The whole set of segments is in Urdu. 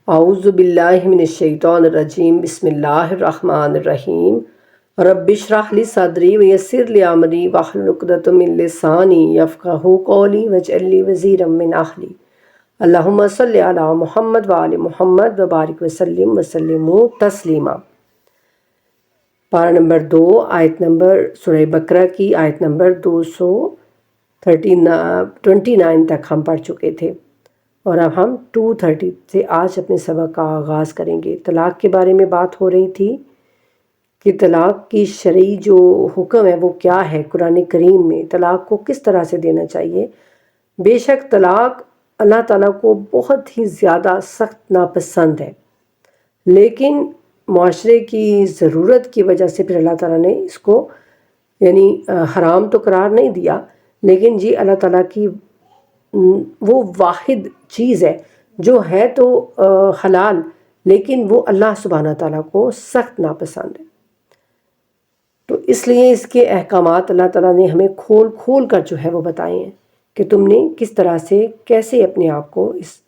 اعوذ باللہ من الشیطان الرجیم بسم اللہ الرحمن الرحیم رب اشرح لی صدری ویسر لی امری واحلل عقدۃ من لسانی یفقہوا قولی واجعل لی وزیرا من اہلی اللہم صلی علی محمد وآل محمد وبارک وسلم تسلیما۔ پارہ نمبر 2 آیت نمبر سورہ بقرہ کی آیت نمبر 229 تک ہم پڑھ چکے تھے، اور اب ہم 230 سے آج اپنے سبق کا آغاز کریں گے۔ طلاق کے بارے میں بات ہو رہی تھی کہ طلاق کی شرعی جو حکم ہے وہ کیا ہے، قرآن کریم میں طلاق کو کس طرح سے دینا چاہیے۔ بے شک طلاق اللہ تعالیٰ کو بہت ہی زیادہ سخت ناپسند ہے، لیکن معاشرے کی ضرورت کی وجہ سے پھر اللہ تعالیٰ نے اس کو حرام تو قرار نہیں دیا، لیکن جی اللہ تعالیٰ کی وہ واحد چیز ہے جو ہے تو حلال، لیکن وہ اللہ سبحانہ تعالیٰ کو سخت ناپسند ہے۔ تو اس لیے اس کے احکامات اللہ تعالیٰ نے ہمیں کھول کھول کر جو ہے وہ بتائے ہیں کہ تم نے کس طرح سے کیسے اپنے آپ کو اس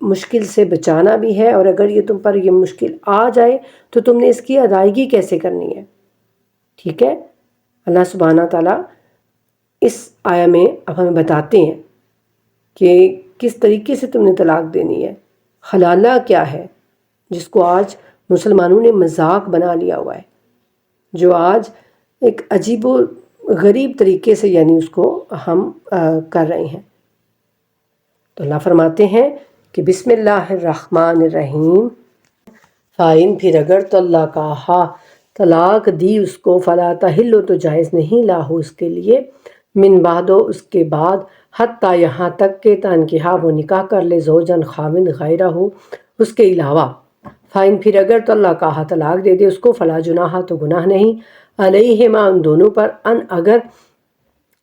مشکل سے بچانا بھی ہے، اور اگر یہ تم پر یہ مشکل آ جائے تو تم نے اس کی ادائیگی کیسے کرنی ہے۔ ٹھیک ہے، اللہ سبحانہ تعالیٰ اس آیہ میں اب ہمیں بتاتے ہیں کہ کس طریقے سے تم نے طلاق دینی ہے، حلالہ کیا ہے، جس کو آج مسلمانوں نے مذاق بنا لیا ہوا ہے، جو آج ایک عجیب و غریب طریقے سے اس کو ہم کر رہے ہیں۔ تو اللہ فرماتے ہیں کہ بسم اللہ الرحمن الرحیم، فائن پھر اگر طلاق دی اس کو، فلا تحل تو جائز نہیں لاہو اس کے لیے، من بعد اس کے بعد، حتیٰ یہاں تک کہ تنکحہ وہ نکاح کر لے، زوجن خاوند غیرہ ہو اس کے علاوہ، فائن پھر اگر طلاق دے دے اس کو، فلا جناح تو گناہ نہیں، علیہما ان دونوں پر، ان اگر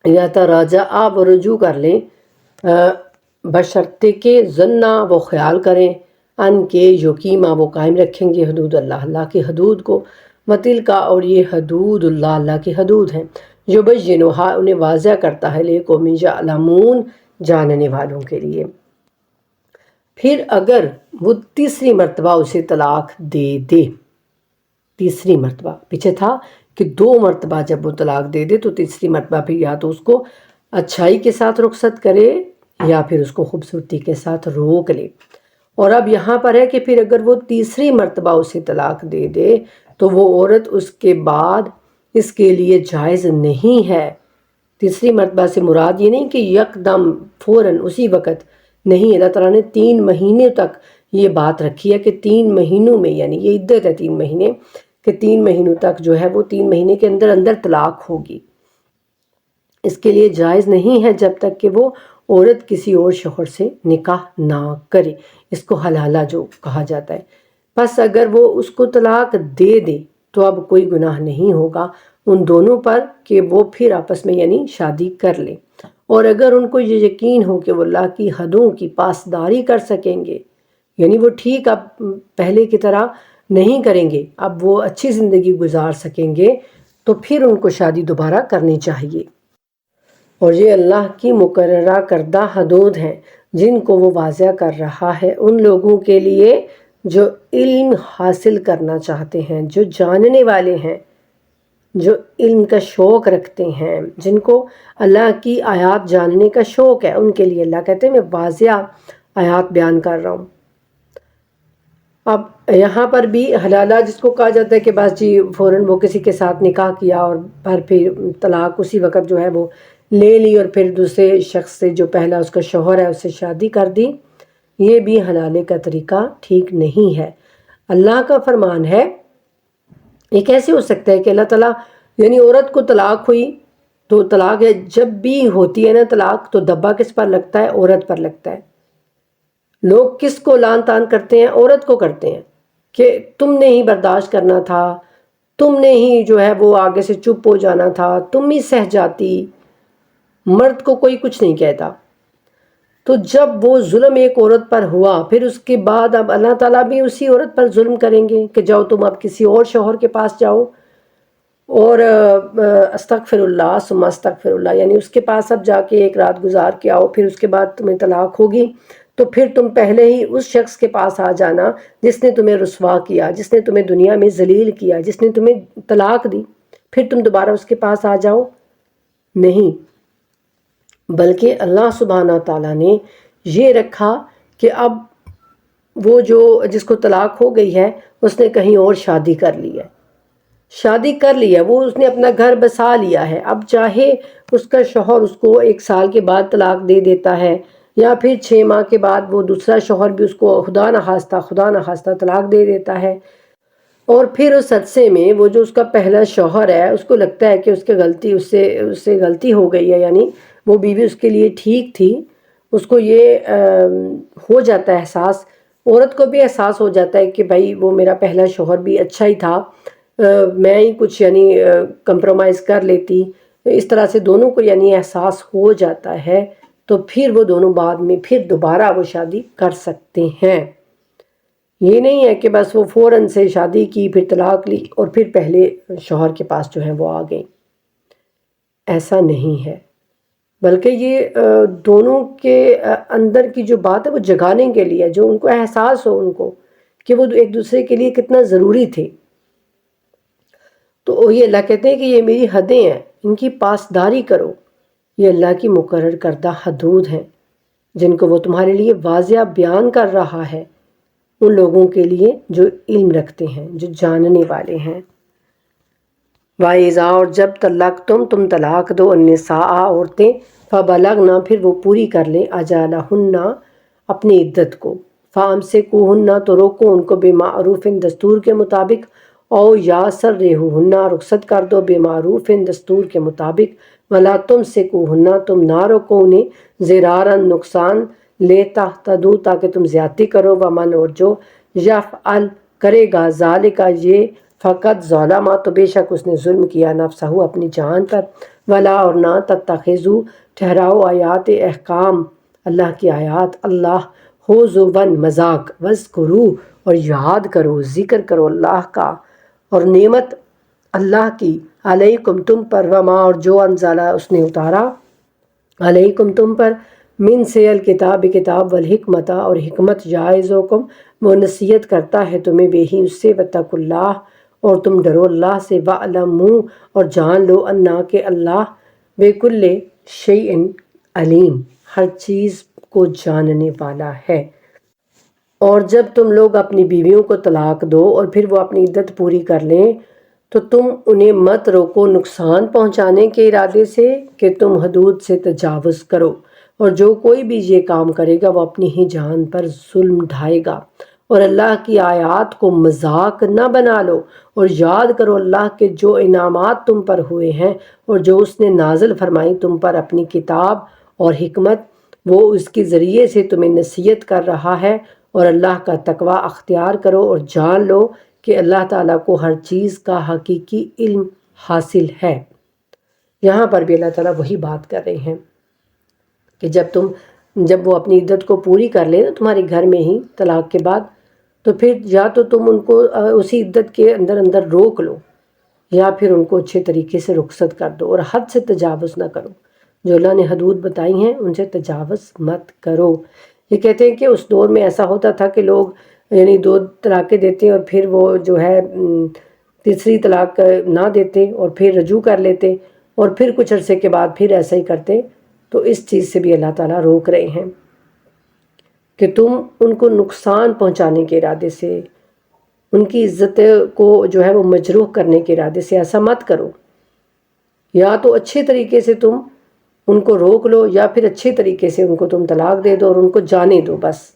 یتراجعا وہ رجوع کر لیں، بشرطے کے ظنہ وہ خیال کریں، ان کے یقیمہ وہ قائم رکھیں گے، حدود اللہ کی حدود کو، وتلکا اور یہ حدود اللہ کی حدود ہیں، یبینھا انہیں واضح کرتا ہے، لقوم یعلمون جاننے والوں کے لیے۔ پھر اگر وہ تیسری مرتبہ اسے طلاق دے دے، تیسری مرتبہ، پیچھے تھا کہ 2 مرتبہ جب وہ طلاق دے دے، تو تیسری مرتبہ پھر یا تو اس کو اچھائی کے ساتھ رخصت کرے یا پھر اس کو خوبصورتی کے ساتھ روک لے۔ اور اب یہاں پر ہے کہ پھر اگر وہ تیسری مرتبہ اسے طلاق دے دے تو وہ عورت اس کے بعد اس کے لیے جائز نہیں ہے۔ تیسری مرتبہ سے مراد یہ نہیں کہ یکدم فوراً اسی وقت نہیں، اللہ تعالیٰ نے 3 مہینے تک یہ بات رکھی ہے کہ 3 مہینوں میں، یہ عدت ہے 3 مہینے، کہ 3 مہینوں تک جو ہے وہ 3 مہینے کے اندر طلاق ہوگی۔ اس کے لیے جائز نہیں ہے جب تک کہ وہ عورت کسی اور شوہر سے نکاح نہ کرے، اس کو حلالہ جو کہا جاتا ہے۔ پس اگر وہ اس کو طلاق دے دے تو اب کوئی گناہ نہیں ہوگا ان دونوں پر کہ وہ پھر آپس میں شادی کر لیں، اور اگر ان کو یہ یقین ہو کہ وہ اللہ کی حدوں کی پاسداری کر سکیں گے، وہ ٹھیک اب پہلے کی طرح نہیں کریں گے، اب وہ اچھی زندگی گزار سکیں گے، تو پھر ان کو شادی دوبارہ کرنی چاہیے۔ اور یہ اللہ کی مقررہ کردہ حدود ہیں جن کو وہ واضح کر رہا ہے ان لوگوں کے لیے جو علم حاصل کرنا چاہتے ہیں، جو جاننے والے ہیں، جو علم کا شوق رکھتے ہیں، جن کو اللہ کی آیات جاننے کا شوق ہے، ان کے لیے اللہ کہتے ہیں میں واضح آیات بیان کر رہا ہوں۔ اب یہاں پر بھی حلالہ جس کو کہا جاتا ہے کہ بس جی فوراً وہ کسی کے ساتھ نکاح کیا اور پھر طلاق اسی وقت جو ہے وہ لے لی، اور پھر دوسرے شخص سے جو پہلا اس کا شوہر ہے اس سے شادی کر دی، یہ بھی حلالے کا طریقہ ٹھیک نہیں ہے۔ اللہ کا فرمان ہے، یہ کیسے ہو سکتا ہے کہ اللہ تعالیٰ عورت کو طلاق ہوئی تو طلاق ہے، جب بھی ہوتی ہے نا طلاق تو دبا کس پر لگتا ہے؟ عورت پر لگتا ہے۔ لوگ کس کو لان تان کرتے ہیں؟ عورت کو کرتے ہیں کہ تم نے ہی برداشت کرنا تھا، تم نے ہی جو ہے وہ آگے سے چپ ہو جانا تھا، تم ہی سہ جاتی، مرد کو کوئی کچھ نہیں کہتا۔ تو جب وہ ظلم ایک عورت پر ہوا، پھر اس کے بعد اب اللہ تعالیٰ بھی اسی عورت پر ظلم کریں گے کہ جاؤ تم اب کسی اور شوہر کے پاس جاؤ، اور استغفر اللہ ثم استغفر اللہ، اس کے پاس اب جا کے ایک رات گزار کے آؤ، پھر اس کے بعد تمہیں طلاق ہوگی، تو پھر تم پہلے ہی اس شخص کے پاس آ جانا جس نے تمہیں رسوا کیا، جس نے تمہیں دنیا میں ذلیل کیا، جس نے تمہیں طلاق دی، پھر تم دوبارہ اس کے پاس آ جاؤ؟ نہیں، بلکہ اللہ سبحانہ تعالیٰ نے یہ رکھا کہ اب وہ جس کو طلاق ہو گئی ہے اس نے کہیں اور شادی کر لی ہے، وہ اس نے اپنا گھر بسا لیا ہے، اب چاہے اس کا شوہر اس کو 1 سال کے بعد طلاق دے دیتا ہے یا پھر 6 ماہ کے بعد وہ دوسرا شوہر بھی اس کو خدا نخواستہ طلاق دے دیتا ہے، اور پھر اس حادثے میں وہ جو اس کا پہلا شوہر ہے اس کو لگتا ہے کہ اس سے غلطی ہو گئی ہے، یعنی وہ بیوی اس کے لیے ٹھیک تھی، اس کو یہ ہو جاتا ہے احساس، عورت کو بھی احساس ہو جاتا ہے کہ بھائی وہ میرا پہلا شوہر بھی اچھا ہی تھا، میں ہی کچھ یعنی کمپرومائز کر لیتی، اس طرح سے دونوں کو یعنی احساس ہو جاتا ہے، تو پھر وہ دونوں بعد میں پھر دوبارہ وہ شادی کر سکتے ہیں۔ یہ نہیں ہے کہ بس وہ فوراً سے شادی کی پھر طلاق لی اور پھر پہلے شوہر کے پاس جو ہے وہ آ گئی، ایسا نہیں ہے، بلکہ یہ دونوں کے اندر کی جو بات ہے وہ جگانے کے لیے، جو ان کو احساس ہو ان کو کہ وہ ایک دوسرے کے لیے کتنا ضروری تھے۔ تو یہ اللہ کہتے ہیں کہ یہ میری حدیں ہیں، ان کی پاسداری کرو، یہ اللہ کی مقرر کردہ حدود ہیں جن کو وہ تمہارے لیے واضح بیان کر رہا ہے، ان لوگوں کے لیے جو علم رکھتے ہیں، جو جاننے والے ہیں۔ وَإِذَا اور جب تم طلاق دو النساء عورتیں، فبلغنا پھر وہ پوری کر لیں اجالہن اپنی عدت کو، فامسکوہن تو روکو ان کو بمعروف دستور کے مطابق، او یا سرحوہن رخصت کر دو بمعروف دستور کے مطابق، ولا تمسکوہن تم نہ روکو انہیں ضرارا نقصان لے تہتدوا تاکہ تم زیادتی کرو، ومن اور جو یفعل کرے گا ذالک یہ فقط ظلم تو بے شک اس نے ظلم کیا نفسہ اپنی جان پر، ولا اور نہ تتخذوا ٹھہراؤ آیات احکام اللہ کی آیات اللہ ہزوا مذاق، واذکروا اور یاد کرو ذکر کرو اللہ کا اور نعمت اللہ کی علیکم تم پر، وما اور جو انزلہ اس نے اتارا علیکم تم پر من سے الکتاب کتاب والحکمت اور حکمت جائزکم وہ نصیحت کرتا ہے تمہیں بے ہی اس سے، واتقوا اللہ اور تم ڈرو اللہ سے، وَاعْلَمُوا اور جان لو انا کہ اللہ بِكُلِّ شَيْءٍ علیم ہر چیز کو جاننے والا ہے۔ اور جب تم لوگ اپنی بیویوں کو طلاق دو اور پھر وہ اپنی عدت پوری کر لیں تو تم انہیں مت روکو نقصان پہنچانے کے ارادے سے کہ تم حدود سے تجاوز کرو، اور جو کوئی بھی یہ کام کرے گا وہ اپنی ہی جان پر ظلم ڈھائے گا، اور اللہ کی آیات کو مذاق نہ بنا لو، اور یاد کرو اللہ کے جو انعامات تم پر ہوئے ہیں اور جو اس نے نازل فرمائی تم پر اپنی کتاب اور حکمت، وہ اس کے ذریعے سے تمہیں نصیحت کر رہا ہے، اور اللہ کا تقوی اختیار کرو اور جان لو کہ اللہ تعالیٰ کو ہر چیز کا حقیقی علم حاصل ہے۔ یہاں پر بھی اللہ تعالیٰ وہی بات کر رہے ہیں کہ جب وہ اپنی عدت کو پوری کر لیں نا تمہارے گھر میں ہی طلاق کے بعد، تو پھر یا تو تم ان کو اسی عدت کے اندر روک لو، یا پھر ان کو اچھے طریقے سے رخصت کر دو، اور حد سے تجاوز نہ کرو، جو اللہ نے حدود بتائی ہیں ان سے تجاوز مت کرو۔ یہ کہتے ہیں کہ اس دور میں ایسا ہوتا تھا کہ لوگ یعنی 2 طلاقیں دیتے اور پھر وہ جو ہے تیسری طلاق نہ دیتے اور پھر رجوع کر لیتے، اور پھر کچھ عرصے کے بعد پھر ایسا ہی کرتے، تو اس چیز سے بھی اللہ تعالیٰ روک رہے ہیں کہ تم ان کو نقصان پہنچانے کے ارادے سے، ان کی عزت کو جو ہے وہ مجروح کرنے کے ارادے سے ایسا مت کرو، یا تو اچھے طریقے سے تم ان کو روک لو یا پھر اچھے طریقے سے ان کو تم طلاق دے دو اور ان کو جانے دو بس،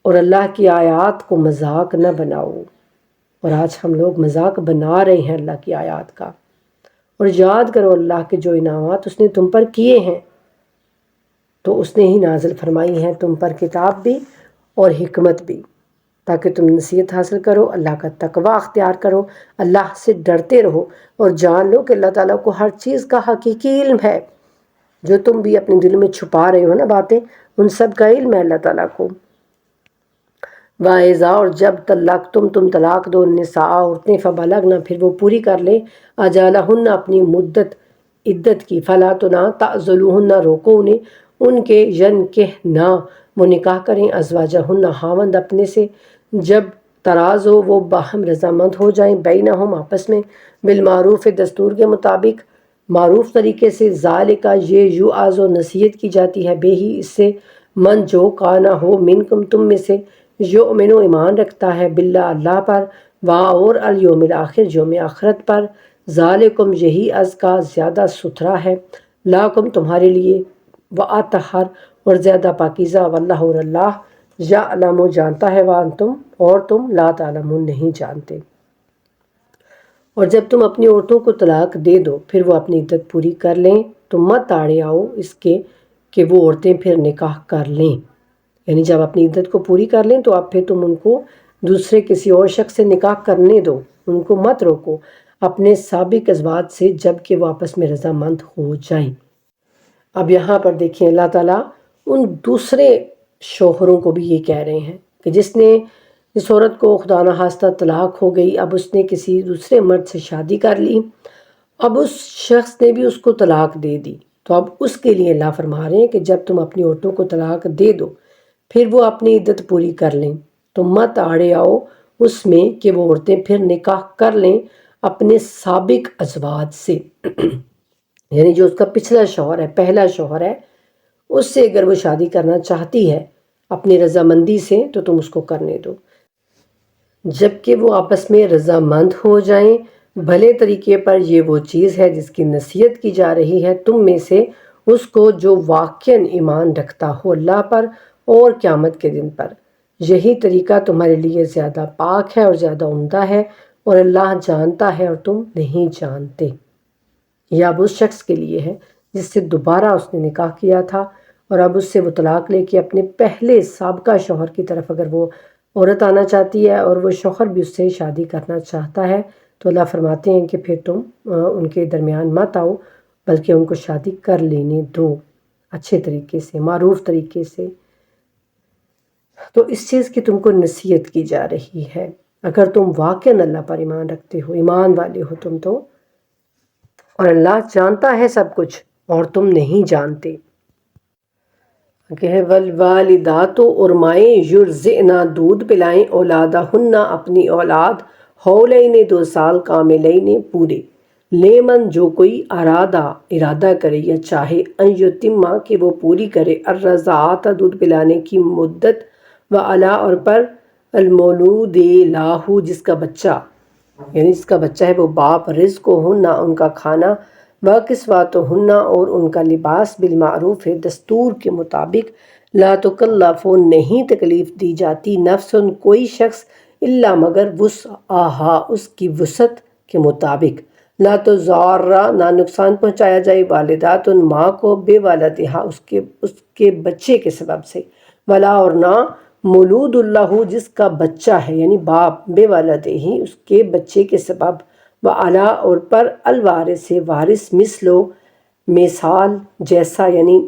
اور اللہ کی آیات کو مذاق نہ بناؤ۔ اور آج ہم لوگ مذاق بنا رہے ہیں اللہ کی آیات کا۔ اور یاد کرو اللہ کے جو انعامات اس نے تم پر کیے ہیں، تو اس نے ہی نازل فرمائی ہیں تم پر کتاب بھی اور حکمت بھی، تاکہ تم نصیحت حاصل کرو، اللہ کا تقوی اختیار کرو، اللہ سے ڈرتے رہو، اور جان لو کہ اللہ تعالیٰ کو ہر چیز کا حقیقی علم ہے، جو تم بھی اپنے دل میں چھپا رہے ہو نا باتیں، ان سب کا علم ہے اللہ تعالیٰ کو۔ وَإِذَا اور جب تم طلاق دو النساء عورتیں، فبلغنا پھر وہ پوری کر لیں اجالہن اپنی مدت عدت کی، فلا تو نہ تعضلوہن روکو انہیں، ان کے ینکحنا وہ نکاح کریں ازواجہن خاوند اپنے سے جب تراز ہو وہ باہم رضامند ہو جائیں بینہم آپس میں بالمعروف دستور کے مطابق معروف طریقے سے ذالک یہ یوعظ و نصیحت کی جاتی ہے بے ہی اس سے من جو کانا ہو منکم تم میں سے یؤمن ایمان رکھتا ہے باللہ اللہ پر اور الیوم الآخر یوم آخرت پر ذالکم یہی ازکا زیادہ ستھرا ہے لاکم تمہارے لیے واطہر اور زیادہ پاکیزہ واللہ اور اللہ یعلم جانتا ہے وانتم اور تم لا تعلمون نہیں جانتے۔ اور جب تم اپنی عورتوں کو طلاق دے دو پھر وہ اپنی عدت پوری کر لیں تو مت آڑے آؤ اس کے کہ وہ عورتیں پھر نکاح کر لیں، یعنی جب اپنی عدت کو پوری کر لیں تو اب پھر تم ان کو دوسرے کسی اور شخص سے نکاح کرنے دو، ان کو مت روکو اپنے سابق ازواج سے جب کہ وہ آپس میں رضامند ہو جائیں۔ اب یہاں پر دیکھیں اللہ تعالیٰ ان دوسرے شوہروں کو بھی یہ کہہ رہے ہیں کہ جس عورت کو خدا نخواستہ طلاق ہو گئی، اب اس نے کسی دوسرے مرد سے شادی کر لی، اب اس شخص نے بھی اس کو طلاق دے دی، تو اب اس کے لیے اللہ فرما رہے ہیں کہ جب تم اپنی عورتوں کو طلاق دے دو پھر وہ اپنی عدت پوری کر لیں تو مت آڑے آؤ اس میں کہ وہ عورتیں پھر نکاح کر لیں اپنے سابق ازواج سے یعنی جو اس کا پچھلا شوہر ہے، پہلا شوہر ہے، اس سے اگر وہ شادی کرنا چاہتی ہے اپنی رضامندی سے تو تم اس کو کرنے دو جب کہ وہ آپس میں رضامند ہو جائیں۔ بھلے طریقے پر یہ وہ چیز ہے جس کی نصیحت کی جا رہی ہے تم میں سے اس کو جو واقعاً ایمان رکھتا ہو اللہ پر اور قیامت کے دن پر، یہی طریقہ تمہارے لیے زیادہ پاک ہے اور زیادہ عمدہ ہے اور اللہ جانتا ہے اور تم نہیں جانتے۔ یہ اب اس شخص کے لیے ہے جس سے دوبارہ اس نے نکاح کیا تھا اور اب اس سے وہ طلاق لے کے اپنے پہلے سابقہ شوہر کی طرف اگر وہ عورت آنا چاہتی ہے اور وہ شوہر بھی اس سے شادی کرنا چاہتا ہے تو اللہ فرماتے ہیں کہ پھر تم ان کے درمیان مت آؤ بلکہ ان کو شادی کر لینے دو اچھے طریقے سے، معروف طریقے سے۔ تو اس چیز کی تم کو نصیحت کی جا رہی ہے اگر تم واقعاً اللہ پر ایمان رکھتے ہو، ایمان والے ہو تم تو، اور اللہ جانتا ہے سب کچھ اور تم نہیں جانتے۔ کہ والوالدات اور مائیں یرضعن دودھ پلائیں اولادہن اپنی اولاد حولین 2 سال کاملین پورے، لیمن جو کوئی ارادہ کرے یا چاہے ان یتما کہ وہ پوری کرے الرضاعت دودھ پلانے کی مدت وعلا اور پر المولود لاہو جس کا بچہ یعنی جس کا بچہ ہے وہ باپ رزق ہن ان کا کھانا وکسوتہن اور ان کا لباس بالمعروف ہے دستور کے مطابق لا تکلف نہیں تکلیف دی جاتی نفس کوئی شخص الا مگر وسعہا اس کی وسعت کے مطابق لا تضار نہ نقصان پہنچایا جائے والدات ماں کو بے والدہا اس کے بچے کے سبب سے ولا اور نہ مولود اللہ جس کا بچہ ہے یعنی باپ بے والدہی اس کے بچے کے سبب وعلا اور پر الوارث سے وارث مثلو مثال جیسا یعنی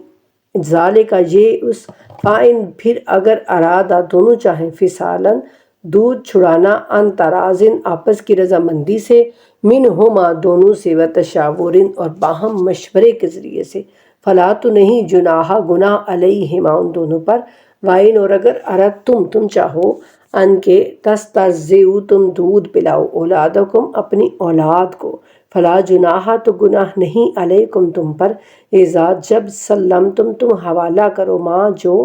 ذالک یہ اس فائن پھر اگر ارادہ دونوں چاہیں فصالاً دودھ چھڑانا ان ترازن آپس کی رضامندی سے منہما دونوں سے وتشاورن اور باہم مشورے کے ذریعے سے فلا تو نہیں جناح گناہ علیہما ان دونوں پر وائن اور اگر تم چاہو ان کے تسترضعوا تم دودھ پلاؤ اولادکم اپنی اولاد کو فلا جناح تو گناہ نہیں علیکم تم پر اذا جب سلمتم تم حوالہ کرو ماں جو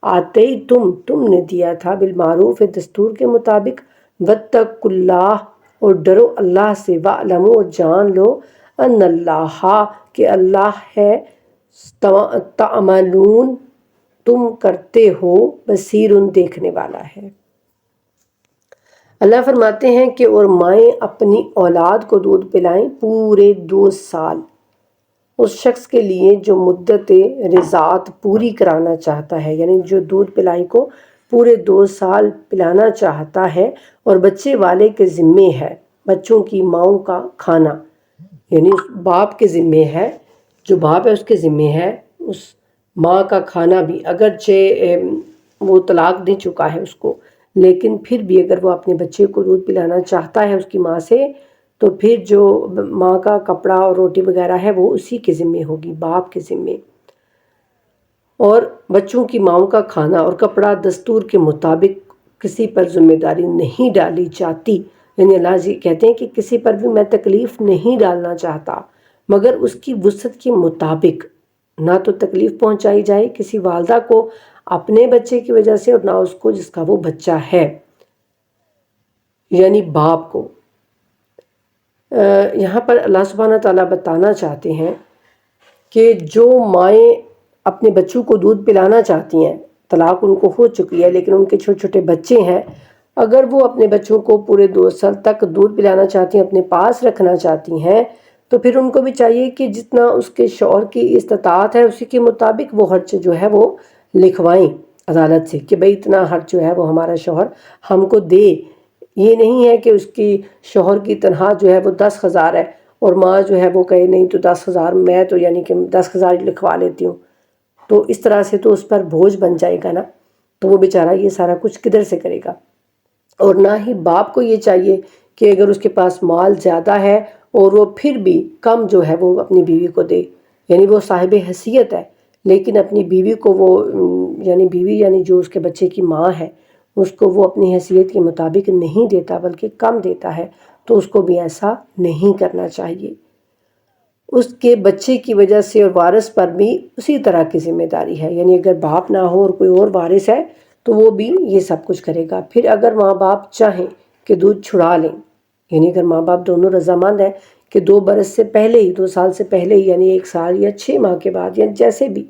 آتے تم نے دیا تھا بالمعروف دستور کے مطابق واتقوا اللہ اور ڈرو اللہ سے وعلموا اور جان لو ان اللہ کہ اللہ ہے تعملون تم کرتے ہو بصیر دیکھنے والا ہے۔ اللہ فرماتے ہیں کہ اور مائیں اپنی اولاد کو دودھ پلائیں پورے 2 سال اس شخص کے لیے جو مدت رضاعت پوری کرانا چاہتا ہے یعنی جو دودھ پلائی کو پورے 2 سال پلانا چاہتا ہے اور بچے والے کے ذمے ہے بچوں کی ماؤں کا کھانا یعنی باپ کے ذمے ہے، جو باپ ہے اس کے ذمے ہے اس ماں کا کھانا بھی، اگرچہ وہ طلاق دے چکا ہے اس کو لیکن پھر بھی اگر وہ اپنے بچے کو دودھ پلانا چاہتا ہے اس کی ماں سے تو پھر جو ماں کا کپڑا اور روٹی وغیرہ ہے وہ اسی کے ذمے ہوگی، باپ کے ذمے۔ اور بچوں کی ماؤں کا کھانا اور کپڑا دستور کے مطابق کسی پر ذمہ داری نہیں ڈالی جاتی، یعنی اللہ جی کہتے ہیں کہ کسی پر بھی میں تکلیف نہیں ڈالنا چاہتا مگر اس کی وسعت کے مطابق، نہ تو تکلیف پہنچائی جائے کسی والدہ کو اپنے بچے کی وجہ سے اور نہ اس کو جس کا وہ بچہ ہے، یعنی باپ کو۔ یہاں پر اللہ سبحانہ تعالیٰ بتانا چاہتے ہیں کہ جو مائیں اپنے بچوں کو دودھ پلانا چاہتی ہیں، طلاق ان کو ہو چکی ہے لیکن ان کے چھوٹے چھوٹے بچے ہیں، اگر وہ اپنے بچوں کو پورے 2 سال تک دودھ پلانا چاہتی ہیں، اپنے پاس رکھنا چاہتی ہیں، تو پھر ان کو بھی چاہیے کہ جتنا اس کے شوہر کی استطاعت ہے اسی کے مطابق وہ خرچ جو ہے وہ لکھوائیں عدالت سے کہ بھئی اتنا خرچ جو ہے وہ ہمارا شوہر ہم کو دے۔ یہ نہیں ہے کہ اس کی شوہر کی تنخواہ جو ہے وہ 10,000 ہے اور ماں جو ہے وہ کہے نہیں تو 10,000 میں تو یعنی کہ 10,000 لکھوا لیتی ہوں، تو اس طرح سے تو اس پر بوجھ بن جائے گا نا، تو وہ بیچارہ یہ سارا کچھ کدھر سے کرے گا۔ اور نہ ہی باپ کو یہ چاہیے کہ اگر اس کے پاس مال زیادہ ہے اور وہ پھر بھی کم جو ہے وہ اپنی بیوی کو دے، یعنی وہ صاحب حیثیت ہے لیکن اپنی بیوی کو وہ یعنی بیوی یعنی جو اس کے بچے کی ماں ہے اس کو وہ اپنی حیثیت کے مطابق نہیں دیتا بلکہ کم دیتا ہے، تو اس کو بھی ایسا نہیں کرنا چاہیے۔ اس کے بچے کی وجہ سے اور وارث پر بھی اسی طرح کی ذمہ داری ہے، یعنی اگر باپ نہ ہو اور کوئی اور وارث ہے تو وہ بھی یہ سب کچھ کرے گا۔ پھر اگر ماں باپ چاہیں کہ دودھ چھڑا لیں، یعنی اگر ماں باپ دونوں رضامند ہیں کہ 2 برس سے پہلے ہی 2 سال سے پہلے ہی یعنی 1 سال یا 6 ماہ کے بعد یا جیسے بھی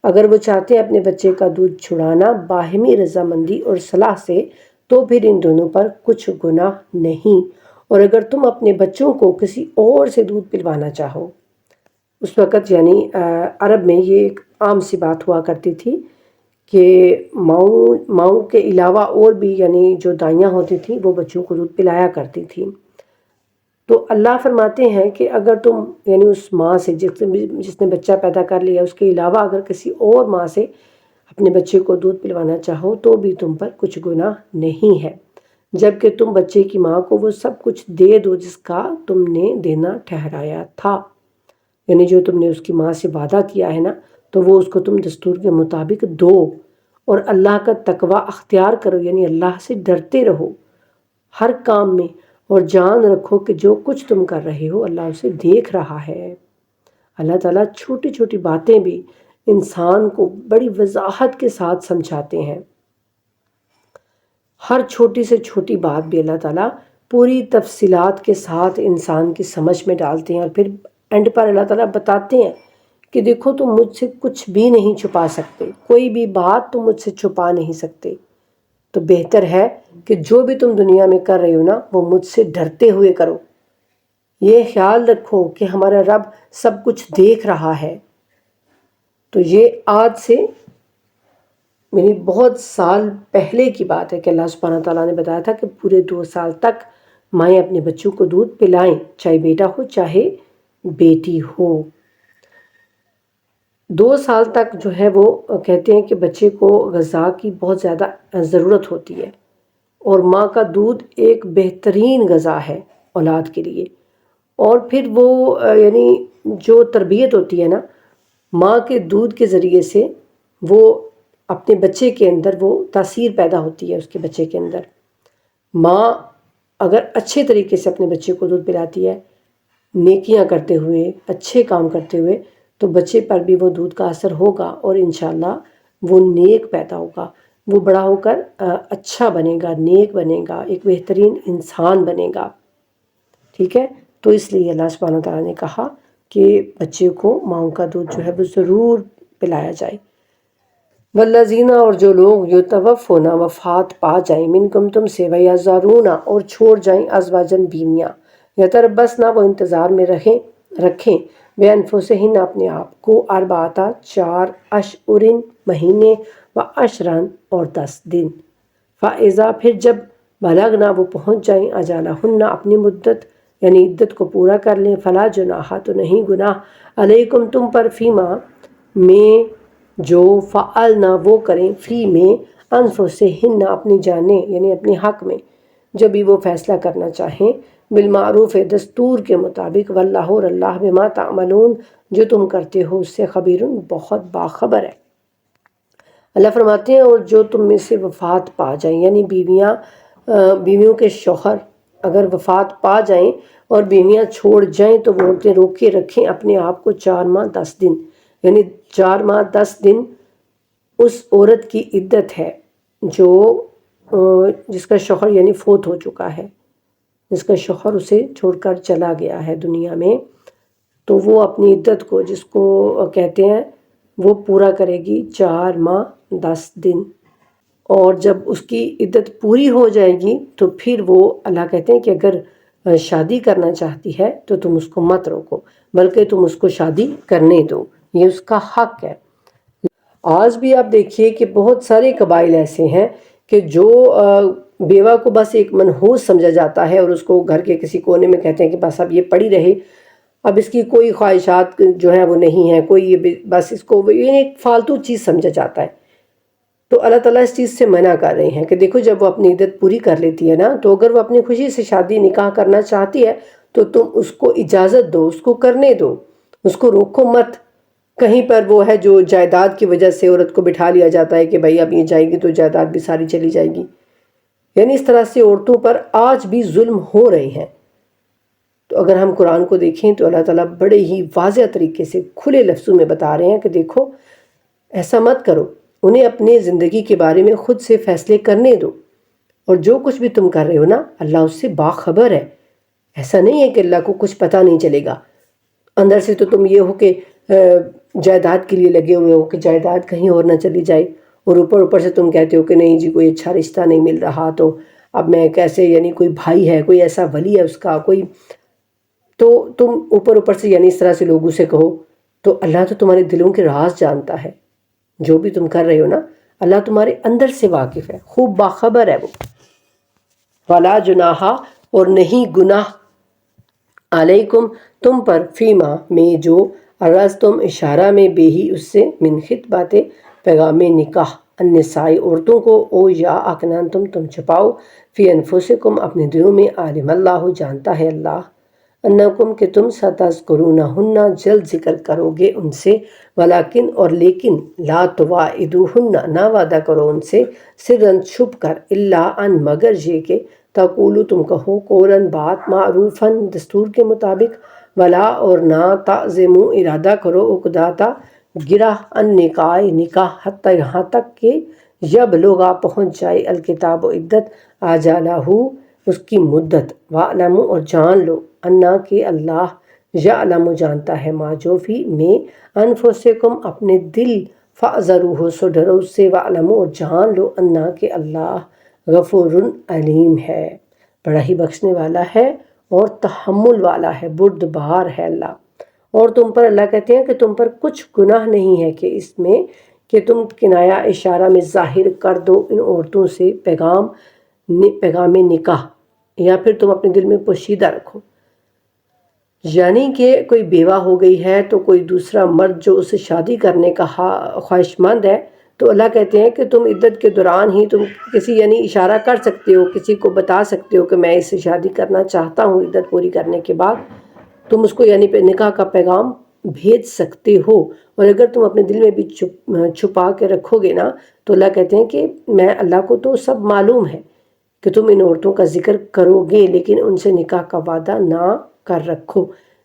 اگر وہ چاہتے ہیں اپنے بچے کا دودھ چھڑانا باہمی رضامندی اور صلاح سے، تو پھر ان دونوں پر کچھ گناہ نہیں۔ اور اگر تم اپنے بچوں کو کسی اور سے دودھ پلوانا چاہو، اس وقت یعنی عرب میں یہ ایک عام سی بات ہوا کرتی تھی کہ ماؤں کے علاوہ اور بھی یعنی جو دائیاں ہوتی تھیں وہ بچوں کو دودھ پلایا کرتی تھیں۔ تو اللہ فرماتے ہیں کہ اگر تم یعنی اس ماں سے جس نے بچہ پیدا کر لیا اس کے علاوہ اگر کسی اور ماں سے اپنے بچے کو دودھ پلوانا چاہو تو بھی تم پر کچھ گناہ نہیں ہے، جبکہ تم بچے کی ماں کو وہ سب کچھ دے دو جس کا تم نے دینا ٹھہرایا تھا، یعنی جو تم نے اس کی ماں سے وعدہ کیا ہے نا تو وہ اس کو تم دستور کے مطابق دو، اور اللہ کا تقوی اختیار کرو، یعنی اللہ سے ڈرتے رہو ہر کام میں، اور جان رکھو کہ جو کچھ تم کر رہے ہو اللہ اسے دیکھ رہا ہے۔ اللہ تعالیٰ چھوٹی چھوٹی باتیں بھی انسان کو بڑی وضاحت کے ساتھ سمجھاتے ہیں، ہر چھوٹی سے چھوٹی بات بھی اللہ تعالیٰ پوری تفصیلات کے ساتھ انسان کی سمجھ میں ڈالتے ہیں، اور پھر اینڈ پر اللہ تعالیٰ بتاتے ہیں کہ دیکھو تم مجھ سے کچھ بھی نہیں چھپا سکتے، کوئی بھی بات تم مجھ سے چھپا نہیں سکتے، تو بہتر ہے کہ جو بھی تم دنیا میں کر رہے ہو نا وہ مجھ سے ڈرتے ہوئے کرو، یہ خیال رکھو کہ ہمارا رب سب کچھ دیکھ رہا ہے۔ تو یہ آج سے میری بہت سال پہلے کی بات ہے کہ اللہ سبحانہ تعالیٰ نے بتایا تھا کہ پورے 2 سال تک مائیں اپنے بچوں کو دودھ پلائیں، چاہے بیٹا ہو چاہے بیٹی ہو۔ 2 سال تک جو ہے وہ کہتے ہیں کہ بچے کو غذا کی بہت زیادہ ضرورت ہوتی ہے، اور ماں کا دودھ ایک بہترین غذا ہے اولاد کے لیے، اور پھر وہ یعنی جو تربیت ہوتی ہے نا ماں کے دودھ کے ذریعے سے وہ اپنے بچے کے اندر وہ تاثیر پیدا ہوتی ہے، اس کے بچے کے اندر ماں اگر اچھے طریقے سے اپنے بچے کو دودھ پلاتی ہے نیکیاں کرتے ہوئے اچھے کام کرتے ہوئے تو بچے پر بھی وہ دودھ کا اثر ہوگا، اور انشاءاللہ وہ نیک پیدا ہوگا، وہ بڑا ہو کر اچھا بنے گا، نیک بنے گا، ایک بہترین انسان بنے گا، ٹھیک ہے۔ تو اس لیے اللہ سبحانہ تعالیٰ نے کہا کہ بچے کو ماؤں کا دودھ جو ہے وہ ضرور پلایا جائے۔ والذین، اور جو لوگ یتوفون وفات پا جائیں منکم تم سے، ویذرون، اور چھوڑ جائیں ازواجن بیویاں، یتربصن، وہ انتظار میں رکھیں بانفسہن اپنے آپ کو، 4 اشہر مہینے، وعشرا، اور 10 دن، فاذا، پھر جب بلغنا، وہ پہنچ جائیں اجلہن، اپنی مدت یعنی عدت کو پورا کر لیں، فلا جناح، تو نہیں گناہ، علیکم، تم پر، فیما، میں، جو، فعلنا، وہ کریں، فی، میں، انفسہن، اپنی جانیں یعنی اپنے حق میں، جب بھی وہ فیصلہ کرنا چاہیں، بالمعروف، دستور کے مطابق، واللہ، اور اللہ، بما تعملون، جو تم کرتے ہو اس سے خبیر، بہت باخبر ہے۔ اللہ فرماتے ہیں اور جو تم میں سے وفات پا جائیں، یعنی بیویوں کے شوہر اگر وفات پا جائیں اور بیویاں چھوڑ جائیں تو وہ عورتیں روکے رکھیں اپنے آپ کو 4 ماہ 10 دن، یعنی 4 ماہ 10 دن اس عورت کی عدت ہے جو جس کا شوہر یعنی فوت ہو چکا ہے، جس کا شوہر اسے چھوڑ کر چلا گیا ہے دنیا میں، تو وہ اپنی عدت کو جس کو کہتے ہیں وہ پورا کرے گی 4 ماہ 10 دن، اور جب اس کی عدت پوری ہو جائے گی تو پھر وہ اللہ کہتے ہیں کہ اگر شادی کرنا چاہتی ہے تو تم اس کو مت روکو بلکہ تم اس کو شادی کرنے دو، یہ اس کا حق ہے۔ آج بھی آپ دیکھیے کہ بہت سارے قبائل ایسے ہیں کہ جو بیوہ کو بس ایک منحوس سمجھا جاتا ہے اور اس کو گھر کے کسی کونے میں کہتے ہیں کہ بس اب یہ پڑی رہے، اب اس کی کوئی خواہشات جو ہے وہ نہیں ہے، کوئی بس اس کو یہ ایک فالتو چیز سمجھا جاتا ہے۔ تو اللہ تعالیٰ اس چیز سے منع کر رہے ہیں کہ دیکھو جب وہ اپنی عدت پوری کر لیتی ہے نا تو اگر وہ اپنی خوشی سے شادی نکاح کرنا چاہتی ہے تو تم اس کو اجازت دو، اس کو کرنے دو، اس کو روکو مت۔ کہیں پر وہ ہے جو جائیداد کی وجہ سے عورت کو بٹھا لیا جاتا ہے کہ بھائی اب یہ جائے گی تو جائیداد بھی ساری چلی جائے گی، یعنی اس طرح سے عورتوں پر آج بھی ظلم ہو رہے ہیں۔ تو اگر ہم قرآن کو دیکھیں تو اللہ تعالیٰ بڑے ہی واضح طریقے سے کھلے لفظوں میں بتا رہے ہیں کہ دیکھو ایسا مت کرو، انہیں اپنی زندگی کے بارے میں خود سے فیصلے کرنے دو، اور جو کچھ بھی تم کر رہے ہو نا اللہ اس سے باخبر ہے۔ ایسا نہیں ہے کہ اللہ کو کچھ پتہ نہیں چلے گا، اندر سے تو تم یہ ہو کہ جائیداد کے لیے لگے ہوئے ہو کہ جائیداد کہیں اور نہ چلی جائے، اور اوپر سے تم کہتے ہو کہ نہیں جی کوئی اچھا رشتہ نہیں مل رہا تو اب میں کیسے، یعنی کوئی بھائی ہے، کوئی ایسا ولی ہے اس کا کوئی، تو تم اوپر سے یعنی اس طرح سے لوگوں سے کہو، تو اللہ تو تمہارے دلوں کے راز جانتا ہے، جو بھی تم کر رہے ہو نا اللہ تمہارے اندر سے واقف ہے، خوب باخبر ہے وہ۔ وَلَا جُنَاحَ اور نہیں گناہ، علیکم تم پر، فیما میں جو عرضتم اشارہ میں بے ہی اس سے، من خطبات پیغام نکاح، النساء عورتوں کو، او یا اکننتم تم چھپاؤ، فی انفسکم اپنے دلوں میں، عالم اللہ جانتا ہے اللہ، انکم کہ تم ستذکرونہن جلد ذکر کرو گے ان سے، ولیکن اور لیکن، لا تواعدوہن نہ وعدہ کرو ان سے، سرن چھپ کر، الا ان مگر یہ کہ، تقولو تم کہو، قولاً بات، معروفاً دستور کے مطابق، ولا اور نہ، تعزمو ارادہ کرو، عقدہ گرہ، ان نکاح حتی یہاں تک کہ، یبلغ پہنچ جائے، الکتاب عدت، آجالہ اس کی مدت، وَاعْلَمُوا اور جان لو، انا کہ اللہ، یعلم جانتا ہے، ما جو فی میں، انفسکم اپنے دل، فاحذروہ سو ڈرو اس سے، وَاعْلَمُوا اور جان لو، انا کہ اللہ غفور علیم ہے، بڑا ہی بخشنے والا ہے اور تحمل والا ہے، بردبار ہے اللہ۔ اور تم پر اللہ کہتے ہیں کہ تم پر کچھ گناہ نہیں ہے کہ اس میں کہ تم کنایا اشارہ میں ظاہر کر دو ان عورتوں سے پیغام نکاح، یا پھر تم اپنے دل میں پوشیدہ رکھو، یعنی کہ کوئی بیوہ ہو گئی ہے تو کوئی دوسرا مرد جو اسے شادی کرنے کا خواہش مند ہے، تو اللہ کہتے ہیں کہ تم عدت کے دوران ہی تم کسی یعنی اشارہ کر سکتے ہو، کسی کو بتا سکتے ہو کہ میں اسے شادی کرنا چاہتا ہوں، عدت پوری کرنے کے بعد تم اس کو یعنی نکاح کا پیغام بھیج سکتے ہو، اور اگر تم اپنے دل میں بھی چھپا کے رکھو گے نا تو اللہ کہتے ہیں کہ میں اللہ کو تو سب معلوم ہے کہ تم ان عورتوں کا ذکر کرو گے لیکن ان سے نکاح کا وعدہ نہ کر رکھو،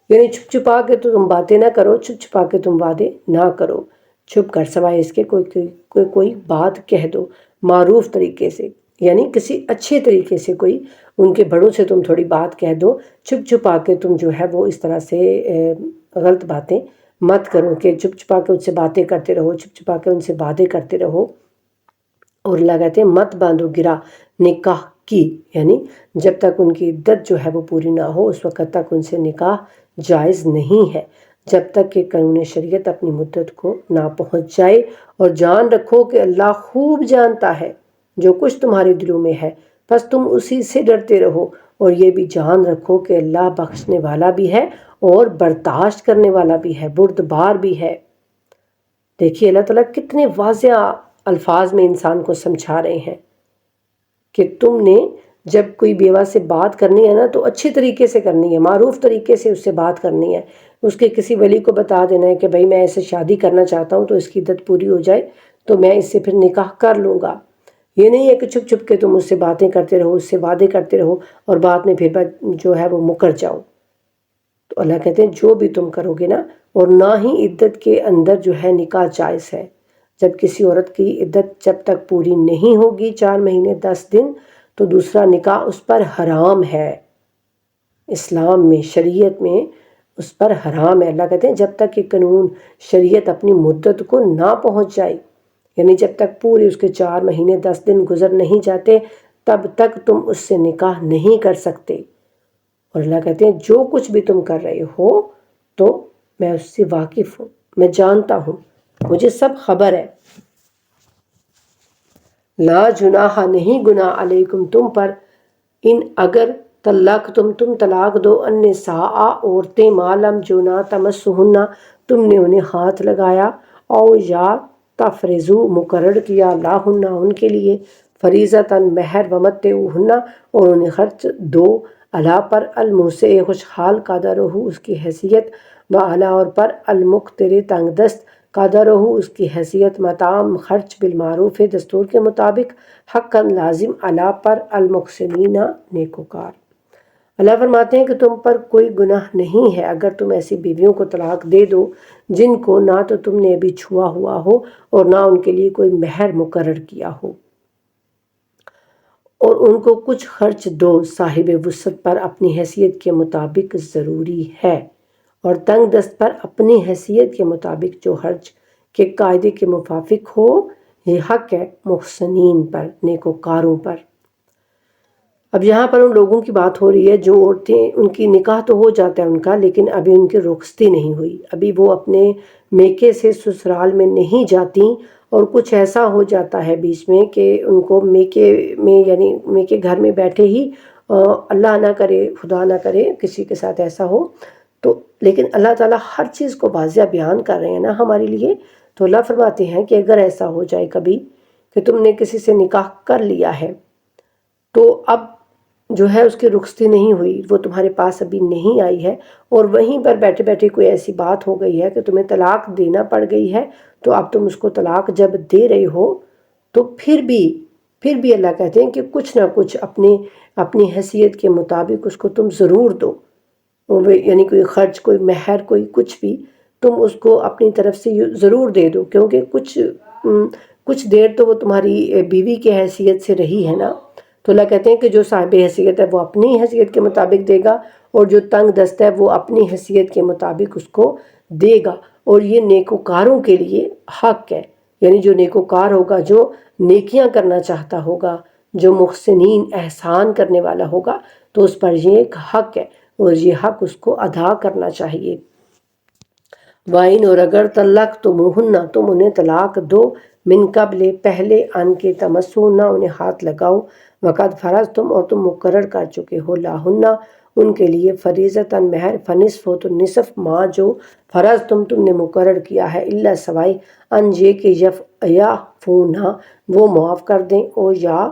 یعنی چھپا کے تو تم باتیں نہ کرو، چھپا کے تم وعدے نہ کرو، چھپ کر سوائے اس کے کوئی بات کہہ دو معروف طریقے سے، یعنی کسی اچھے طریقے سے، کوئی ان کے بڑوں سے تم تھوڑی بات کہہ دو، چھپا کے تم جو ہے وہ اس طرح سے غلط باتیں مت کرو کہ چھپا کے ان سے باتیں کرتے رہو، چھپا کے ان سے وعدے کرتے رہو، اور اللہ کہتے ہیں مت باندھو گرا نکاح کی، یعنی جب تک ان کی عدت جو ہے وہ پوری نہ ہو اس وقت تک ان سے نکاح جائز نہیں ہے، جب تک کہ قانون شریعت اپنی مدت کو نہ پہنچ جائے، اور جان رکھو کہ اللہ خوب جانتا ہے جو کچھ تمہارے دلوں میں ہے، بس تم اسی سے ڈرتے رہو، اور یہ بھی جان رکھو کہ اللہ بخشنے والا بھی ہے اور برداشت کرنے والا بھی ہے، بردبار بھی ہے۔ دیکھیے اللہ تعالیٰ کتنے واضح الفاظ میں انسان کو سمجھا رہے ہیں کہ تم نے جب کوئی بیوہ سے بات کرنی ہے نا تو اچھے طریقے سے کرنی ہے، معروف طریقے سے اس سے بات کرنی ہے، اس کے کسی ولی کو بتا دینا ہے کہ بھائی میں ایسے شادی کرنا چاہتا ہوں تو اس کی عدت پوری ہو جائے تو میں اس سے پھر نکاح کر لوں گا۔ یہ نہیں ہے کہ چھپ چھپ کے تم اس سے باتیں کرتے رہو، اس سے وعدے کرتے رہو اور بعد میں پھر جو ہے وہ مکر جاؤ۔ تو اللہ کہتے ہیں جو بھی تم کرو گے نا، اور نہ ہی عدت کے اندر جو ہے نکاح جائز ہے۔ جب کسی عورت کی عدت جب تک پوری نہیں ہوگی 4 مہینے 10 دن، تو دوسرا نکاح اس پر حرام ہے۔ اسلام میں، شریعت میں اس پر حرام ہے۔ اللہ کہتے ہیں جب تک کہ قانون شریعت اپنی مدت کو نہ پہنچ جائے، یعنی جب تک پورے اس کے 4 مہینے 10 دن گزر نہیں جاتے، تب تک تم اس سے نکاح نہیں کر سکتے۔ اور اللہ کہتے ہیں جو کچھ بھی تم کر رہے ہو تو میں اس سے واقف ہوں، میں جانتا ہوں، مجھے سب خبر ہے۔ لا جناح نہیں گناہ علیکم تم پر، ان اگر تم طلاق دو النساء عورتیں، معلوم جو نہ تمسہن تم نے انہیں ہاتھ لگایا، او یا تفرضو مقرر کیا لاہن ان کے لیے، فریضتاً مہر، ومتعوہن اور انہیں خرچ دو، علی پر الموسع خوشحال قدرہ اس کی حیثیت، وعلی اور پر المقتر تنگ دست قدرہ اس کی حیثیت، متاع خرچ بالمعروف دستور کے مطابق، حقاً لازم، علی پر المحسنین نیکوکار۔ اللہ فرماتے ہیں کہ تم پر کوئی گناہ نہیں ہے اگر تم ایسی بیویوں کو طلاق دے دو جن کو نہ تو تم نے ابھی چھوا ہوا ہو اور نہ ان کے لیے کوئی مہر مقرر کیا ہو، اور ان کو کچھ خرچ دو صاحب وسعت پر اپنی حیثیت کے مطابق ضروری ہے، اور تنگ دست پر اپنی حیثیت کے مطابق جو خرچ کے قاعدے کے موافق ہو۔ یہ حق ہے محسنین پر، نیکوکاروں پر۔ اب یہاں پر ان لوگوں کی بات ہو رہی ہے جو عورتیں، ان کی نکاح تو ہو جاتا ہے ان کا، لیکن ابھی ان کی رخصتی نہیں ہوئی، ابھی وہ اپنے میکے سے سسرال میں نہیں جاتی، اور کچھ ایسا ہو جاتا ہے بیچ میں کہ ان کو میکے میں، یعنی میکے گھر میں بیٹھے ہی، اللہ نہ کرے، خدا نہ کرے کسی کے ساتھ ایسا ہو تو، لیکن اللہ تعالیٰ ہر چیز کو واضح بیان کر رہے ہیں نا ہمارے لیے۔ تو اللہ فرماتے ہیں کہ اگر ایسا ہو جائے کبھی کہ تم نے کسی سے نکاح کر لیا ہے، تو اب جو ہے اس کی رخصتی نہیں ہوئی، وہ تمہارے پاس ابھی نہیں آئی ہے، اور وہیں پر بیٹھے بیٹھے کوئی ایسی بات ہو گئی ہے کہ تمہیں طلاق دینا پڑ گئی ہے، تو اب تم اس کو طلاق جب دے رہے ہو تو پھر بھی اللہ کہتے ہیں کہ کچھ نہ کچھ اپنی حیثیت کے مطابق اس کو تم ضرور دو، یعنی کوئی خرچ، کوئی مہر، کوئی کچھ بھی تم اس کو اپنی طرف سے ضرور دے دو، کیونکہ کچھ دیر تو وہ تمہاری بیوی کی حیثیت سے رہی ہے نا۔ تو اللہ کہتے ہیں کہ جو صاحب حیثیت ہے وہ اپنی حیثیت کے مطابق دے گا، اور جو تنگ دست ہے وہ اپنی حیثیت کے مطابق اس کو دے گا، اور یہ نیکوکاروں کے لیے حق ہے، یعنی جو نیکوکار ہوگا، جو نیکیاں کرنا چاہتا ہوگا، جو محسنین احسان کرنے والا ہوگا، تو اس پر یہ ایک حق ہے، اور یہ حق اس کو ادا کرنا چاہیے۔ وَإِنْ اور اگر طلقتموہن تم انہیں طلاق دو، من قبل پہلے، ان کے تمسوہن انہیں ہاتھ لگاؤ، وقد فرضتم اور تم مقرر کر چکے ہو، لاہن ان کے لیے، فریضتاً مہر، فنصف ہو تو نصف ما جو فرضتم تم نے مقرر کیا ہے، الا سوائے ان یہ کہ یعفون وہ معاف کر دیں، او یا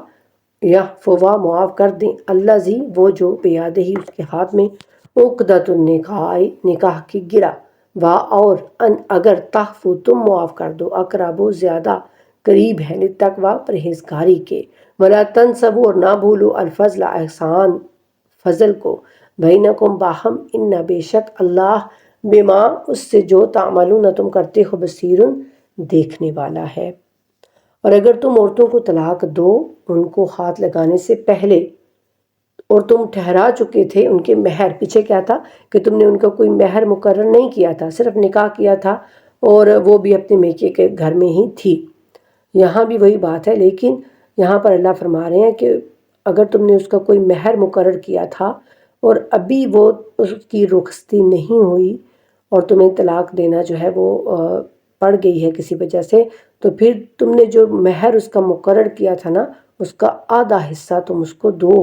یعفوا معاف کر دیں، الذی وہ جو بیدہ اس کے ہاتھ میں، عقدۃ النکاح نکاح کی گرہ، وا اور ان اگر تحفو تم معاف کر دو، اقرب زیادہ قریب ہے، للتقوی پرہیزگاری کے، ولا تنسبوا اور نہ بھولو، الفضل احسان فضل کو، بینکم باہم، ان بے شک اللہ بما اس سے جو تعملون تم کرتے ہو، بصیر دیکھنے والا ہے۔ اور اگر تم عورتوں کو طلاق دو ان کو ہاتھ لگانے سے پہلے، اور تم ٹھہرا چکے تھے ان کے مہر، پیچھے کیا تھا کہ تم نے ان کا کوئی مہر مقرر نہیں کیا تھا، صرف نکاح کیا تھا، اور وہ بھی اپنے میکے کے گھر میں ہی تھی، یہاں بھی وہی بات ہے، لیکن یہاں پر اللہ فرما رہے ہیں کہ اگر تم نے اس کا کوئی مہر مقرر کیا تھا اور ابھی وہ اس کی رخصتی نہیں ہوئی، اور تمہیں طلاق دینا جو ہے وہ پڑ گئی ہے کسی وجہ سے، تو پھر تم نے جو مہر اس کا مقرر کیا تھا نا، اس کا آدھا حصہ تم اس کو دو،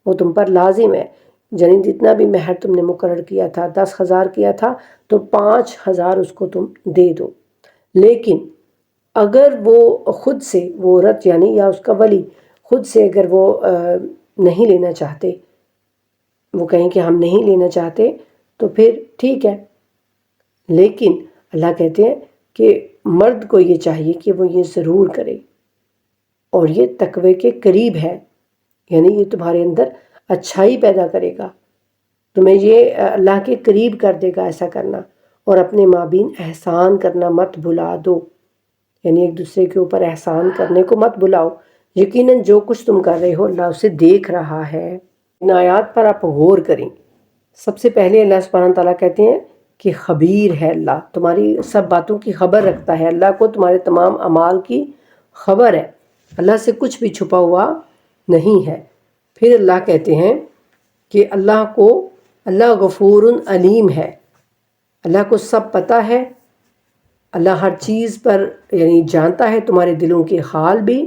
وہ تم پر لازم ہے، یعنی جتنا بھی مہر تم نے مقرر کیا تھا، 10,000 کیا تھا تو 5,000 اس کو تم دے دو۔ لیکن اگر وہ خود سے، وہ عورت یعنی یا اس کا ولی خود سے اگر وہ نہیں لینا چاہتے، وہ کہیں کہ ہم نہیں لینا چاہتے، تو پھر ٹھیک ہے، لیکن اللہ کہتے ہیں کہ مرد کو یہ چاہیے کہ وہ یہ ضرور کرے، اور یہ تقوی کے قریب ہے، یعنی یہ تمہارے اندر اچھائی پیدا کرے گا، تمہیں یہ اللہ کے قریب کر دے گا ایسا کرنا۔ اور اپنے مابین احسان کرنا مت بھلا دو، یعنی ایک دوسرے کے اوپر احسان کرنے کو مت بھلاؤ، یقیناً جو کچھ تم کر رہے ہو اللہ اسے دیکھ رہا ہے۔ ان آیات پر آپ غور کریں۔ سب سے پہلے اللہ سبحانہ تعالیٰ کہتے ہیں کہ خبیر ہے اللہ، تمہاری سب باتوں کی خبر رکھتا ہے، اللہ کو تمہارے تمام اعمال کی خبر ہے، اللہ سے کچھ بھی چھپا ہوا نہیں ہے۔ پھر اللہ کہتے ہیں کہ اللہ غفور علیم ہے، اللہ کو سب پتہ ہے، اللہ ہر چیز پر یعنی جانتا ہے تمہارے دلوں کے حال بھی،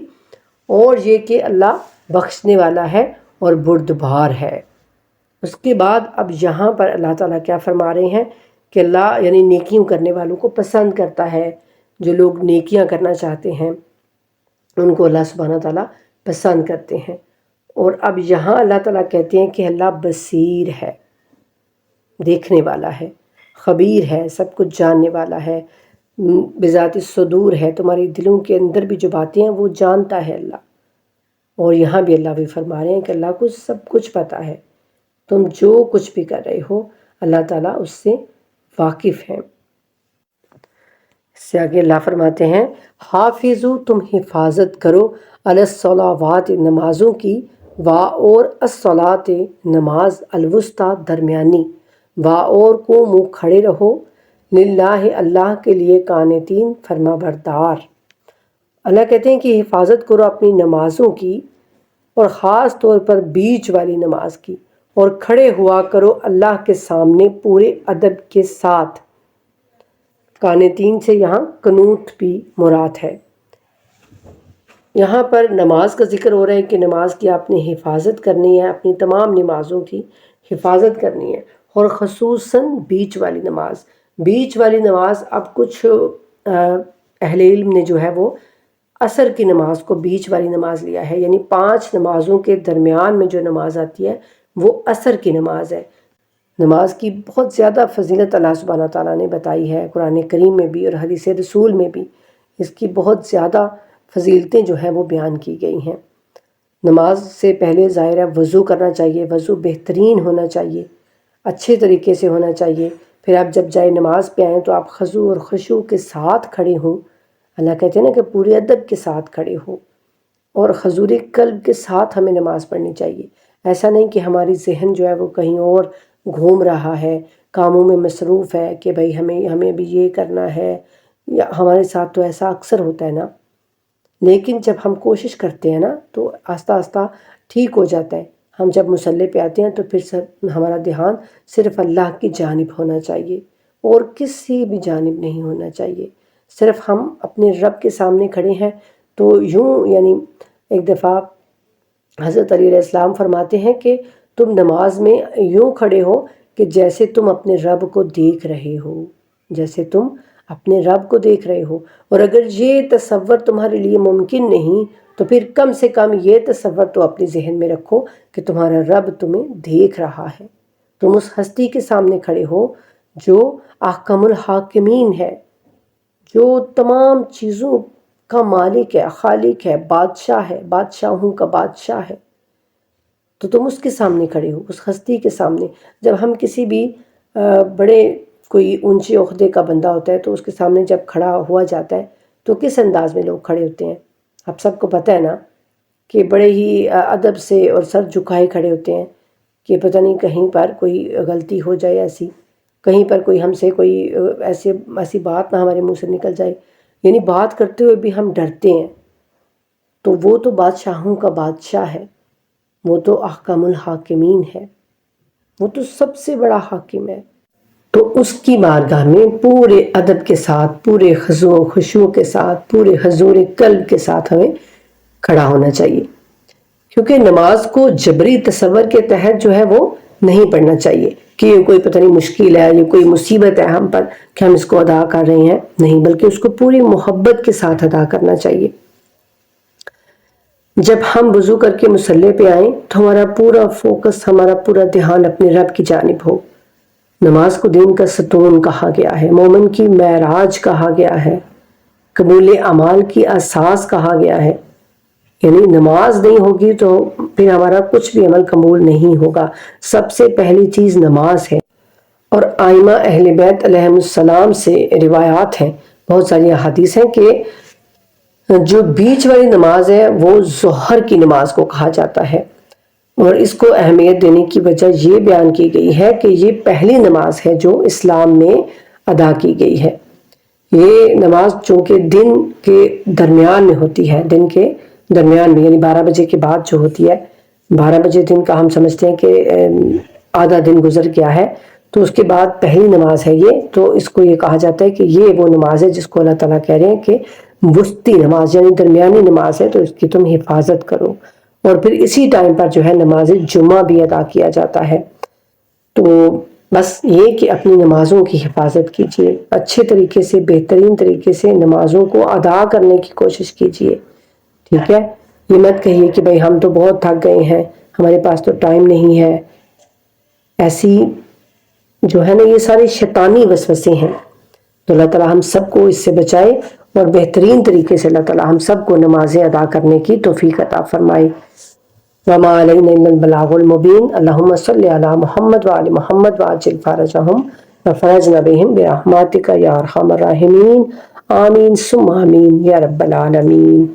اور یہ کہ اللہ بخشنے والا ہے اور بردبار ہے۔ اس کے بعد اب یہاں پر اللہ تعالیٰ کیا فرما رہے ہیں کہ اللہ یعنی نیکیوں کرنے والوں کو پسند کرتا ہے، جو لوگ نیکیاں کرنا چاہتے ہیں ان کو اللہ سبحانہ تعالیٰ پسند کرتے ہیں۔ اور اب یہاں اللہ تعالیٰ کہتے ہیں کہ اللہ بصیر ہے، دیکھنے والا ہے، خبیر ہے، سب کچھ جاننے والا ہے، بذات الصدور ہے، تمہاری دلوں کے اندر بھی جو باتیں ہیں وہ جانتا ہے اللہ۔ اور یہاں بھی اللہ بھی فرما رہے ہیں کہ اللہ کو سب کچھ پتہ ہے، تم جو کچھ بھی کر رہے ہو اللہ تعالیٰ اس سے واقف ہے۔ اس سے آگے اللہ فرماتے ہیں حافظو تم حفاظت کرو علی الصلاوات نمازوں کی، اور الصلاۃ نماز الوسطیٰ درمیانی، اور کو منہ کھڑے رہو، للہ اللہ کے لیے قانتین فرما بردار۔ اللہ کہتے ہیں کہ حفاظت کرو اپنی نمازوں کی، اور خاص طور پر بیچ والی نماز کی، اور کھڑے ہوا کرو اللہ کے سامنے پورے ادب کے ساتھ۔ قانتین سے یہاں قنوت بھی مراد ہے۔ یہاں پر نماز کا ذکر ہو رہا ہے کہ نماز کی آپ نے حفاظت کرنی ہے، اپنی تمام نمازوں کی حفاظت کرنی ہے، اور خصوصاً بیچ والی نماز۔ بیچ والی نماز اب کچھ اہل علم نے جو ہے وہ عصر کی نماز کو بیچ والی نماز لیا ہے، یعنی 5 نمازوں کے درمیان میں جو نماز آتی ہے وہ عصر کی نماز ہے۔ نماز کی بہت زیادہ فضیلت اللہ سبحانہ تعالیٰ نے بتائی ہے قرآن کریم میں بھی اور حدیث رسول میں بھی، اس کی بہت زیادہ فضیلتیں جو ہیں وہ بیان کی گئی ہیں۔ نماز سے پہلے ظاہر ہے وضو کرنا چاہیے، وضو بہترین ہونا چاہیے، اچھے طریقے سے ہونا چاہیے۔ پھر آپ جب جائے نماز پہ آئیں تو آپ خضوع اور خشوع کے ساتھ کھڑے ہوں، اللہ کہتے ہیں نا کہ پورے ادب کے ساتھ کھڑے ہوں، اور حضور قلب کے ساتھ ہمیں نماز پڑھنی چاہیے۔ ایسا نہیں کہ ہماری ذہن جو ہے وہ کہیں اور گھوم رہا ہے، کاموں میں مصروف ہے کہ بھائی ہمیں بھی یہ کرنا ہے، یا ہمارے ساتھ تو ایسا اکثر ہوتا ہے نا، لیکن جب ہم کوشش کرتے ہیں نا تو آہستہ آہستہ ٹھیک ہو جاتا ہے۔ ہم جب مصلی پہ آتے ہیں تو پھر ہمارا دھیان صرف اللہ کی جانب ہونا چاہیے اور کسی بھی جانب نہیں ہونا چاہیے۔ صرف ہم اپنے رب کے سامنے کھڑے ہیں تو یوں یعنی ایک دفعہ حضرت علی علیہ السلام فرماتے ہیں کہ تم نماز میں یوں کھڑے ہو کہ جیسے تم اپنے رب کو دیکھ رہے ہو، جیسے تم اپنے رب کو دیکھ رہے ہو۔ اور اگر یہ تصور تمہارے لیے ممکن نہیں تو پھر کم سے کم یہ تصور تو اپنے ذہن میں رکھو کہ تمہارا رب تمہیں دیکھ رہا ہے، تم اس ہستی کے سامنے کھڑے ہو جو احکم الحاکمین ہے، جو تمام چیزوں کا مالک ہے، خالق ہے، بادشاہ ہے، بادشاہوں کا بادشاہ ہے، تو تم اس کے سامنے کھڑے ہو، اس ہستی کے سامنے۔ جب ہم کسی بھی بڑے کوئی اونچے عہدے کا بندہ ہوتا ہے تو اس کے سامنے جب کھڑا ہوا جاتا ہے تو کس انداز میں لوگ کھڑے ہوتے ہیں؟ آپ سب کو پتہ ہے نا کہ بڑے ہی ادب سے اور سر جھکائے کھڑے ہوتے ہیں کہ پتہ نہیں کہیں پر کوئی غلطی ہو جائے، ایسی کہیں پر کوئی ہم سے کوئی ایسی بات نہ ہمارے منہ سے نکل جائے، یعنی بات کرتے ہوئے بھی ہم ڈرتے ہیں۔ تو وہ تو بادشاہوں کا بادشاہ ہے، وہ تو احکم الحاکمین ہے، وہ تو سب سے بڑا حاکم ہے، تو اس کی بارگاہ میں پورے ادب کے ساتھ، پورے خضوع و خشوع کے ساتھ، پورے حضور قلب کے ساتھ ہمیں کھڑا ہونا چاہیے، کیونکہ نماز کو جبری تصور کے تحت جو ہے وہ نہیں پڑھنا چاہیے کہ یہ کوئی پتہ نہیں مشکل ہے، یہ کوئی مصیبت ہے ہم پر کہ ہم اس کو ادا کر رہے ہیں، نہیں، بلکہ اس کو پوری محبت کے ساتھ ادا کرنا چاہیے۔ جب ہم وضو کر کے مصلی پہ آئیں تو ہمارا پورا فوکس، ہمارا پورا دھیان اپنے رب کی جانب ہو۔ نماز کو دین کا ستون کہا گیا ہے، مومن کی معراج کہا گیا ہے، قبول اعمال کی اساس کہا گیا ہے، یعنی نماز نہیں ہوگی تو پھر ہمارا کچھ بھی عمل قبول نہیں ہوگا۔ سب سے پہلی چیز نماز ہے، اور آئمہ اہل بیت علیہ السلام سے روایات ہیں، بہت ساری احادیث ہیں کہ جو بیچ والی نماز ہے وہ ظہر کی نماز کو کہا جاتا ہے، اور اس کو اہمیت دینے کی وجہ یہ بیان کی گئی ہے کہ یہ پہلی نماز ہے جو اسلام میں ادا کی گئی ہے۔ یہ نماز چونکہ دن کے درمیان میں ہوتی ہے، دن کے درمیان میں یعنی 12 بجے کے بعد جو ہوتی ہے، 12 بجے دن کا ہم سمجھتے ہیں کہ آدھا دن گزر گیا ہے، تو اس کے بعد پہلی نماز ہے یہ، تو اس کو یہ کہا جاتا ہے کہ یہ وہ نماز ہے جس کو اللہ تعالیٰ کہہ رہے ہیں کہ وسطی نماز یعنی درمیانی نماز ہے، تو اس کی تم حفاظت کرو۔ اور پھر اسی ٹائم پر جو ہے نماز جمعہ بھی ادا کیا جاتا ہے۔ تو بس یہ کہ اپنی نمازوں کی حفاظت کیجیے، اچھے طریقے سے بہترین طریقے سے نمازوں کو ادا کرنے کی کوشش کیجیے، ٹھیک ہے؟ یہ مت کہیے کہ بھئی ہم تو بہت تھک گئے ہیں، ہمارے پاس تو ٹائم نہیں ہے۔ ایسی جو ہے نا یہ سارے شیطانی وسوسے ہیں، تو اللہ تعالیٰ ہم سب کو اس سے بچائے اور بہترین طریقے سے اللہ تعالیٰ ہم سب کو نمازیں ادا کرنے کی توفیق عطا فرمائے۔ وما علینا الا البلاغ المبین۔ اللہم صلی علی محمد وعلی محمد وعجل فرجہم وفرجنا بہم برحمتک یا ارحم الراحمین، آمین ثم آمین یا رب العالمین۔